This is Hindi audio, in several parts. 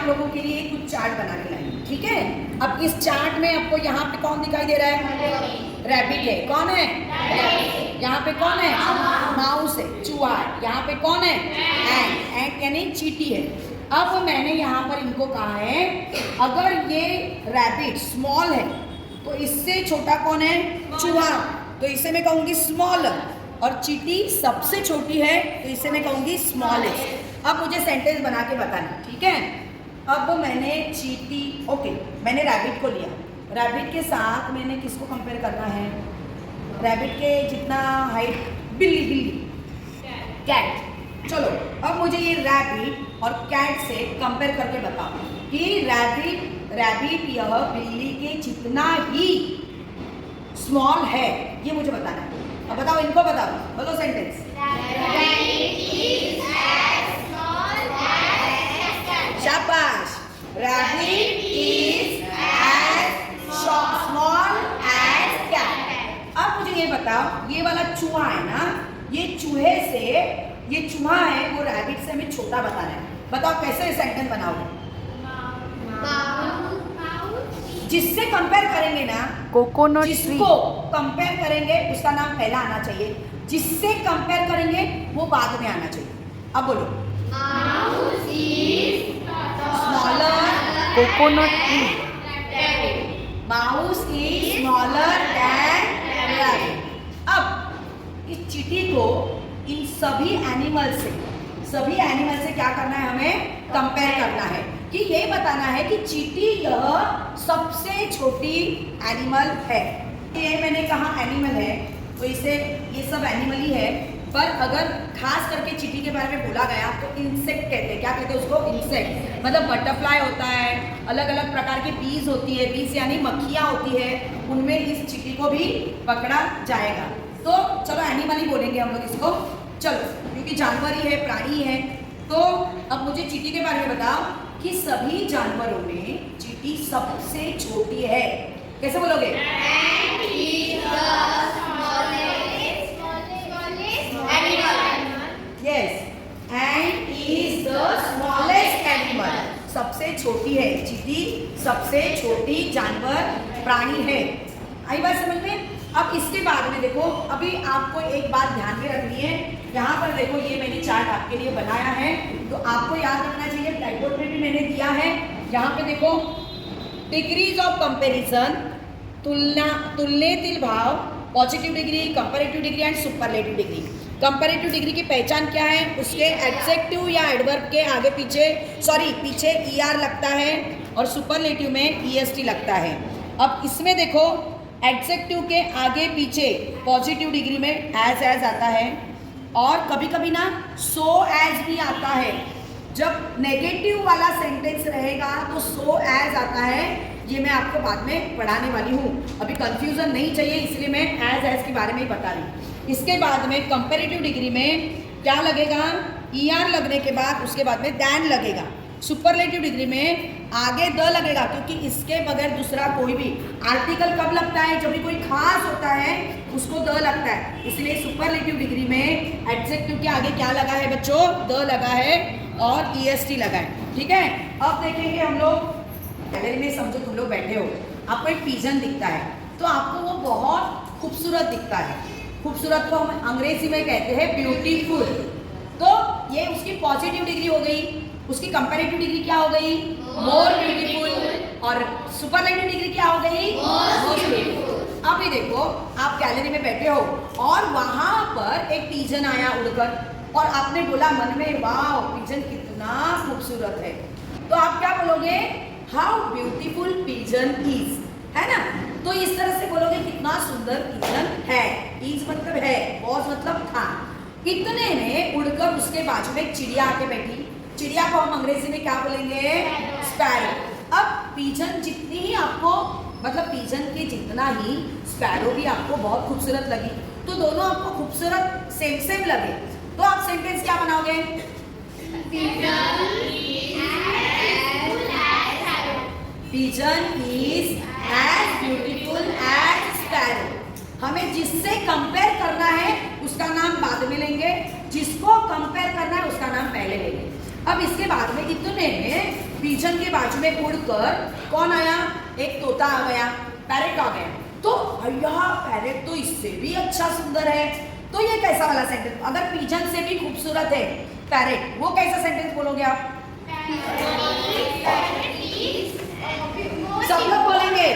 लोगों के लिए कुछ चार्ट बना के लाई, ठीक है। अब इस चार्ट में आपको यहाँ पे कौन दिखाई दे रहा है? रैबिट है। कौन है? यहाँ पे कौन है? माउस है, चूहा है। यहाँ पे कौन है? एंट यानी चींटी है। अब मैंने यहाँ पर इनको कहा है अगर ये रैबिट स्मॉल है तो इससे छोटा कौन है? चूहा, तो इसे मैं कहूँगी स्मॉलर। और चींटी सबसे छोटी है तो इसे मैं कहूँगी स्मॉलेस्ट। अब मुझे सेंटेंस बना के बताना, ठीक है। अब मैंने चींटी, ओके, मैंने रैबिट को लिया। रैबिट के साथ मैंने किसको कंपेयर करना है? रैबिट के जितना हाइट, बिल्ली, कैट। चलो अब मुझे ये रैबिट और कैट से कंपेयर करके बताओ कि रैबिट यह बिल्ली के जितना ही स्मॉल है, ये मुझे बताना है। अब बताओ, इनको बताओ, बोलो सेंटेंस। शाबाश। Rabbit is as small as cat. अब मुझे ये बताओ, ये वाला चूहा है ना, ये चूहे से, ये चूहा है वो रैबिट से हमें छोटा बताना है। बताओ कैसे सेंटेंस बनाओगे? जिससे कंपेयर करेंगे ना, कोकोनट ट्री। जिसको कंपेयर करेंगे उसका नाम पहला आना चाहिए, जिससे कंपेयर करेंगे वो बाद में आना चाहिए। अब बोलो। Mouse is smaller coconut tree. Mouse is smaller than rabbit. अब इस चींटी को इन सभी एनिमल से क्या करना है? हमें कंपेयर करना है कि ये बताना है कि चींटी यह सबसे छोटी एनिमल है। ये मैंने कहा एनिमल है तो इसे, ये सब एनिमल ही है, पर अगर खास करके चींटी के बारे में बोला गया तो इंसेक्ट कहते हैं। क्या कहते हैं उसको? इंसेक्ट। मतलब बटरफ्लाई होता है, अलग अलग प्रकार की बीज होती है, बीज यानी मक्खियाँ होती है, उनमें इस चींटी को भी पकड़ा जाएगा। तो चलो एनिमल ही बोलेंगे हम लोग इसको, चलो, क्योंकि जानवर ही है, प्राणी है। तो अब मुझे चींटी के बारे में बताओ कि सभी जानवरों में चींटी सबसे छोटी है। कैसे बोलोगे? Yes, and is the smallest animal. सबसे छोटी है चींटी, सबसे छोटी जानवर प्राणी है। आई बात समझ में? अब इसके बाद में देखो, अभी आपको एक बात ध्यान में रखनी है। यहाँ पर देखो, ये मैंने चार्ट आपके लिए बनाया है, तो आपको याद रखना चाहिए, ब्लैक बोर्ड में भी मैंने दिया है। यहाँ पे देखो, डिग्रीज ऑफ कंपैरिजन, तुलनेतील भाव, positive degree, comparative degree and superlative degree. Comparative degree की पहचान क्या है? उसके एडजेक्टिव या एडवर्ब के आगे पीछे ER लगता है और सुपरलेटिव में EST लगता है। अब इसमें देखो, एडजेक्टिव के आगे पीछे पॉजिटिव डिग्री में एज आता है, और कभी कभी ना सो एज भी आता है। जब नेगेटिव वाला सेंटेंस रहेगा तो सो एज आता है। ये मैं आपको बाद में पढ़ाने वाली हूँ, अभी कंफ्यूजन नहीं चाहिए, इसलिए मैं एज के बारे में ही बता रही हूँ। इसके बाद में कंपैरेटिव डिग्री में क्या लगेगा? ER लगने के बाद उसके बाद में दैन लगेगा। सुपरलेटिव डिग्री में आगे द लगेगा, क्योंकि इसके बगैर दूसरा कोई भी आर्टिकल कब लगता है? जब भी कोई खास होता है उसको द लगता है। इसलिए सुपरलेटिव डिग्री में एडजेक्टिव के आगे क्या लगा है बच्चों? द लगा है और EST लगा है, ठीक है। अब देखेंगे हम लोग, गैलरी में समझो तुम लोग बैठे हो, आपको एक पिजन दिखता है, तो आपको वो बहुत खूबसूरत दिखता है। खूबसूरत को हम अंग्रेजी में कहते हैं ब्यूटीफुल। तो ये उसकी पॉजिटिव डिग्री हो गई। उसकी कंपैरेटिव डिग्री क्या हो गई? More beautiful. और सुपरलेटिव डिग्री क्या हो गई? Most beautiful. अभी देखो, आप गैलरी में बैठे हो और वहां पर एक पिजन आया उड़कर, और आपने बोला मन में, वाह पिजन कितना खूबसूरत है। तो आप क्या बोलोगे? हाउ ब्यूटीफुल पिजन इज, है ना। तो इस तरह से बोलोगे कितना सुंदर पिजन है। इज मतलब है, वॉज मतलब था। इतने में उड़कर उसके बाजू में एक चिड़िया आके बैठी। चिड़िया को हम अंग्रेजी में क्या बोलेंगे? स्पैरो। अब पिजन जितनी ही आपको, मतलब पिजन के जितना ही स्पैरो भी आपको बहुत खूबसूरत लगी, तो दोनों आपको खूबसूरत सेम लगे, तो आप सेंटेंस क्या बनाओगे? Pigeon is as beautiful as sparrow. हमें जिससे कंपेयर करना है उसका नाम बाद में लेंगे, जिसको कंपेयर करना है उसका नाम पहले लेंगे। अब इसके बाद में इतने में पिजन के बाजू में उड़कर कौन आया? एक तोता आ गया, पैरेट आ गया। तो भैया पैरेट तो इससे भी अच्छा सुंदर है, तो ये कैसा वाला सेंटेंस? अगर पिजन से भी खूबसूरत है पैरेट, वो कैसा सेंटेंस बोलोगे आप? सब लोग बोलेंगे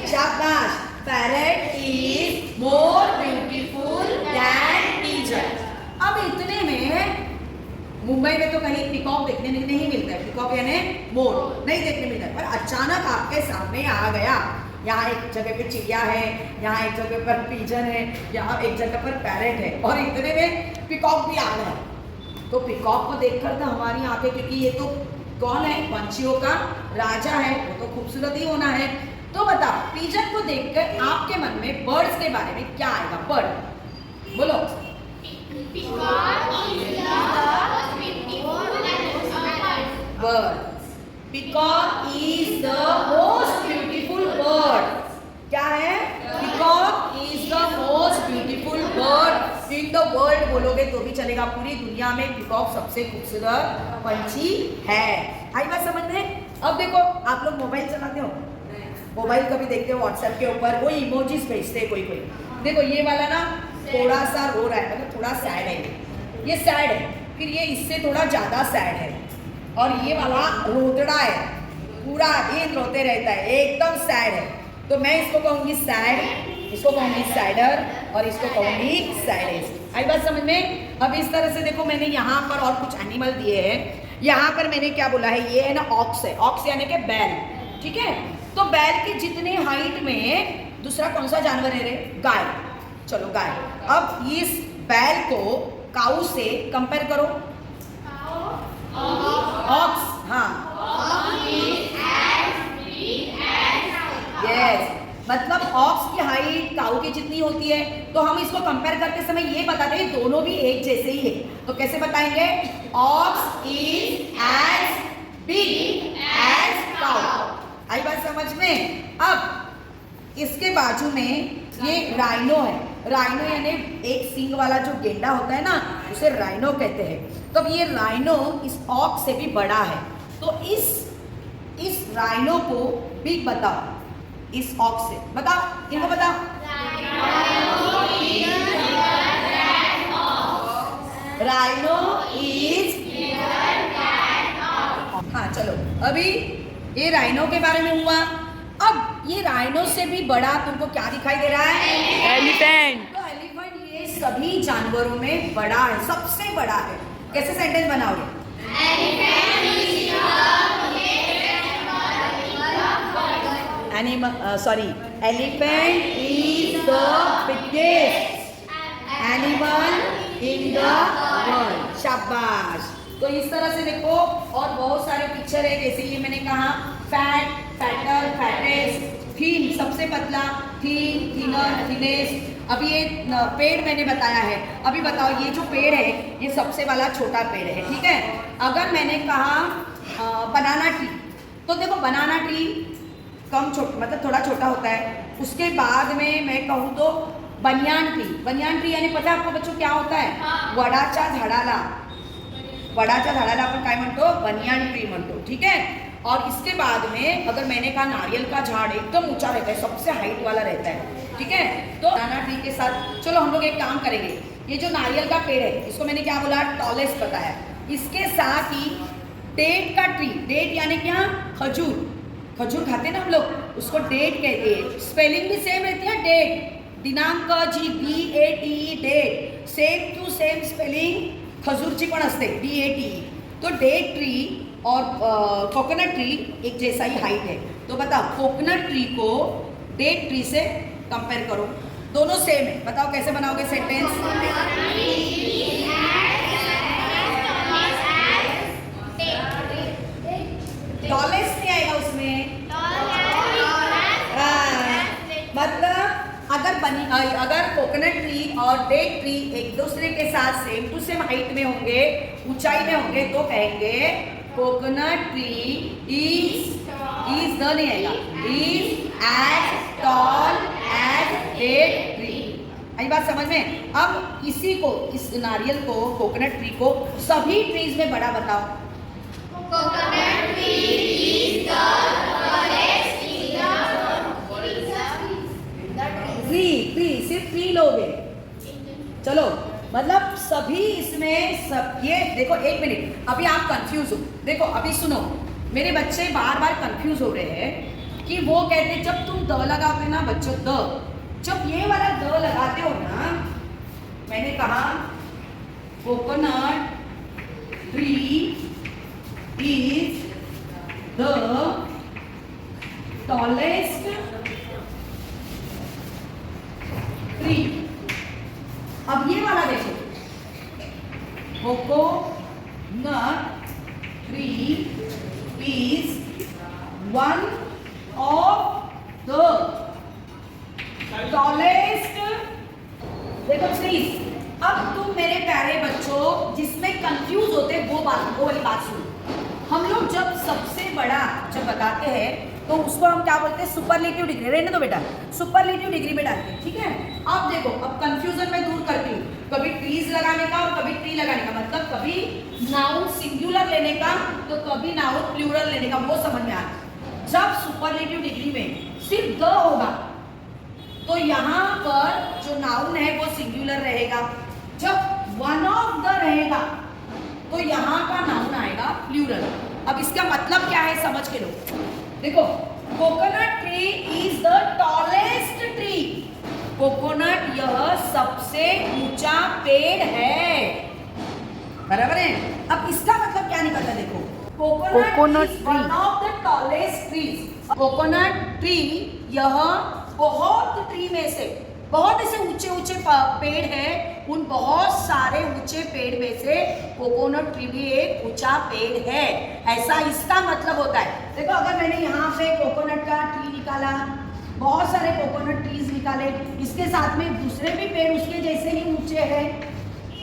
शाबाश। Parrot is more beautiful than pigeon. अब इतने में मुंबई में तो कहीं पिकॉक देखने नहीं मिलता है, पिकॉक यानी मोर नहीं देखने मिलता है, पर अचानक आपके सामने आ गया। यहाँ एक जगह पे चिड़िया है, यहाँ एक जगह पर पिजन है, यहाँ एक जगह पर पैरेट है, और इतने में पिकॉक भी आ गया। तो पिकॉक को देखकर तो हमारी आंखें, क्योंकि ये तो कौन है? पंछियों का राजा है, वो तो खूबसूरत ही होना है। तो बताओ पिजन को देखकर आपके मन में बर्ड्स के बारे में क्या आएगा? बर्ड बोलो। Bird. Peacock is the most beautiful bird. क्या है? Peacock is the most beautiful bird in the world बोलोगे तो भी चलेगा, पूरी दुनिया में पिकॉक सबसे खूबसूरत पंछी है। आई बात समझ में? अब देखो आप लोग मोबाइल चलाते हो, मोबाइल कभी देखते हो व्हाट्सएप के ऊपर वो इमोजीज भेजते हैं कोई कोई। देखो ये वाला ना थोड़ा सा रो रहा है, मतलब थोड़ा सैड है, ये सैड है, फिर ये इससे थोड़ा ज्यादा सैड है, और ये वाला रोतड़ा है, पूरा दिन रोते रहता है, एकदम सैड है। तो मैं इसको कहूंगी सैड, इसको कहूंगी सैडर, और इसको कहूंगी सैडेस्ट। आई बात समझ में? अब इस तरह से देखो मैंने यहाँ पर और कुछ एनिमल दिए हैं। यहाँ पर मैंने क्या बोला है? ये है ना ऑक्स है, ऑक्स यानी कि बैल, ठीक है। तो बैल के जितने हाइट में दूसरा कौन सा जानवर है रे? गाय। चलो गाय। अब इस बैल को काऊ से कंपेयर करो। ऑक्स, हाँ यस, मतलब ऑक्स की हाइट काऊ की जितनी होती है, तो हम इसको कंपेयर करते समय ये बताते हैं दोनों भी एक जैसे ही है। तो कैसे बताएंगे? Ox is as big as cow. आई बात समझ में? अब इसके बाजू में ये राइनो है, राइनो यानी एक सींग वाला जो गेंडा होता है ना, उसे राइनो कहते हैं। तो अब ये राइनो इस ऑक्स से भी बड़ा है, तो इस राइनो को बिग बताओ, इस ऑक्स से बताओ, इनको बताओ। राइनो इज, हाँ चलो अभी ये राइनो के बारे में हुआ। अब ये राइनो से भी बड़ा तुमको क्या दिखाई दे रहा है? एलिफेंट। तो एलिफेंट ये सभी जानवरों में बड़ा है, सबसे बड़ा है। कैसे सेंटेंस बनाओगे? Elephant is the biggest animal in the world. शाबाश। तो इस तरह से देखो, और बहुत सारे पिक्चर है, जैसे ये मैंने कहा फैट, फैटर, फैटेस्ट, थीन सबसे पतला, थीन, थिनर, थिनेस्ट। अभी ये पेड़ मैंने बताया है। अभी बताओ ये जो पेड़ है ये सबसे वाला छोटा पेड़ है, ठीक है। अगर मैंने कहा बनाना ट्री, तो देखो बनाना ट्री कम छोटा, मतलब थोड़ा छोटा होता है। उसके बाद में मैं कहूँ तो बनियान ट्री, बनियान ट्री यानी पता है आपको बच्चों क्या होता है? वडाच्या झाडाला, वडाच्या झाडाला आपण काय म्हणतो? बनियान ट्री म्हणतो, ठीक है। और इसके बाद में अगर मैंने कहा नारियल का झाड़ एकदम ऊंचा रहता है, सबसे हाइट वाला रहता है, ठीक है। तो बनाना ट्री के साथ चलो हम लोग एक काम करेंगे, ये जो नारियल का पेड़ है इसको मैंने क्या बोला? टॉलेस्ट बताया। इसके साथ ही डेट का ट्री, डेट यानी क्या? खजूर, खजूर खाते ना हम लोग, उसको डेट कहते हैं। स्पेलिंग भी सेम रहती है, डेट, दिनांक जी, DATE, date, same to same spelling खजूरची पण असते, DATE। तो डेट ट्री और कोकोनट ट्री एक जैसा ही हाइट है। तो बताओ कोकोनट ट्री को डेट ट्री से कंपेयर करो, दोनों सेम है। बताओ कैसे बनाओगे सेंटेंस? टॉलेस्ट नहीं आएगा उसमें। मतलब अगर कोकोनट ट्री और डेट ट्री एक दूसरे के साथ सेम टू सेम हाइट में होंगे, ऊंचाई में होंगे, तो कहेंगे कोकोनट ट्री इज नहीं आएगा, is as tall as date tree. आई बात समझ में? अब इसी को, इस नारियल को, कोकोनट ट्री को सभी ट्रीज में बड़ा बताओ। Coconut tree is the tallest in tree सिर्फ ट्री लोगे, चलो मतलब सभी इसमें सब। ये देखो एक मिनट, अभी आप कंफ्यूज हो, देखो अभी सुनो, मेरे बच्चे बार बार कंफ्यूज हो रहे हैं कि वो कहते जब तुम द लगाते ना बच्चों, द जब ये वाला द लगाते हो ना, मैंने कहा coconut tree is the tallest tree. अब ये वाला देखो, coconut tree is one of the tallest, देखो ट्रीज। अब तुम मेरे प्यारे बच्चों जिसमें कंफ्यूज होते वो वाली बात सुनो। हम लोग जब सबसे बड़ा जब बताते हैं तो उसको हम क्या बोलते हैं? Superlative degree. रहने दो बेटा, सुपरलेटिव डिग्री में डालते हैं, ठीक है? अब देखो, अब कंफ्यूजन मैं दूर करती हूँ, कभी ट्रीज लगाने का और कभी ट्री लगाने का, मतलब कभी नाउन सिंगुलर लेने का तो कभी नाउन प्लूरल लेने का, वो समझ में आ रहा। जब सुपरलेटिव डिग्री में सिर्फ द होगा तो यहाँ पर जो नाउन है वो सिंगुलर रहेगा, जब वन ऑफ द रहेगा तो यहाँ का नाउन आएगा प्लूरल। अब इसका मतलब क्या है समझ के लो। देखो, coconut tree is the tallest tree, coconut यह सबसे ऊंचा पेड़ है, बराबर है? अब इसका मतलब क्या निकलता है? देखो, coconut is one of the tallest trees. Coconut tree यह बहुत ट्री में से, बहुत ऐसे ऊंचे ऊंचे पेड़ है, उन बहुत सारे ऊंचे पेड़ में से कोकोनट ट्री भी एक ऊंचा पेड़ है, ऐसा इसका मतलब होता है। देखो, अगर मैंने यहाँ पे कोकोनट का ट्री निकाला, बहुत सारे कोकोनट ट्रीज निकाले, इसके साथ में दूसरे भी पेड़ उसके जैसे ही ऊंचे हैं,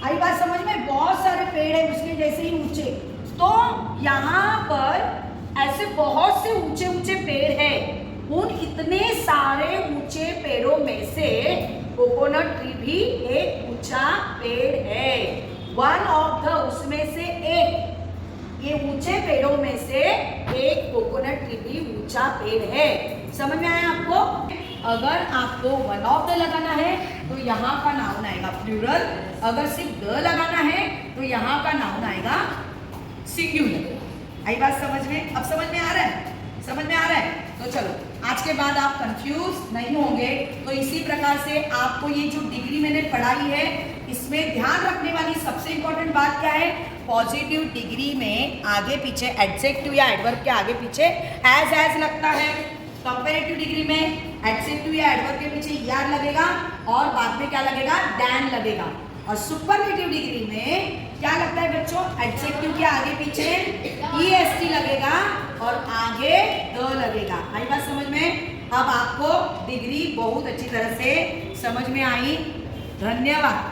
आई बात समझ में? बहुत सारे पेड़ है उसके जैसे ही ऊंचे, तो यहाँ पर ऐसे बहुत से ऊंचे ऊंचे पेड़ है, उन इतने सारे ऊंचे पेड़ों में से कोकोनट ट्री भी एक ऊंचा पेड़ है। वन ऑफ द, उसमें से एक, ये ऊंचे पेड़ों में से एक कोकोनट ट्री भी ऊंचा पेड़ है। समझ में आया आपको? अगर आपको वन ऑफ द लगाना है तो यहाँ का नाउन आएगा प्लूरल, अगर सिर्फ द लगाना है तो यहाँ का नाउन आएगा सिंगुलर। आई बात समझ में? अब समझ में आ रहा है? समझ में आ रहा है? तो चलो, आज के बाद आप कंफ्यूज नहीं होंगे। तो इसी प्रकार से आपको ये जो डिग्री मैंने पढ़ाई है, इसमें ध्यान रखने वाली सबसे इंपॉर्टेंट बात क्या है? पॉजिटिव डिग्री में आगे पीछे एडजेक्टिव या एडवर्ब के आगे पीछे एज लगता है। कंपैरेटिव डिग्री में एडजेक्टिव या एडवर्ब के पीछे ER लगेगा और बाद में क्या लगेगा? डैन लगेगा। और सुपरलेटिव डिग्री में क्या लगता है बच्चों? एडजेक्टिव के आगे पीछे EST लगेगा और आगे द लगेगा। आई बात समझ में? अब आपको डिग्री बहुत अच्छी तरह से समझ में आई। धन्यवाद।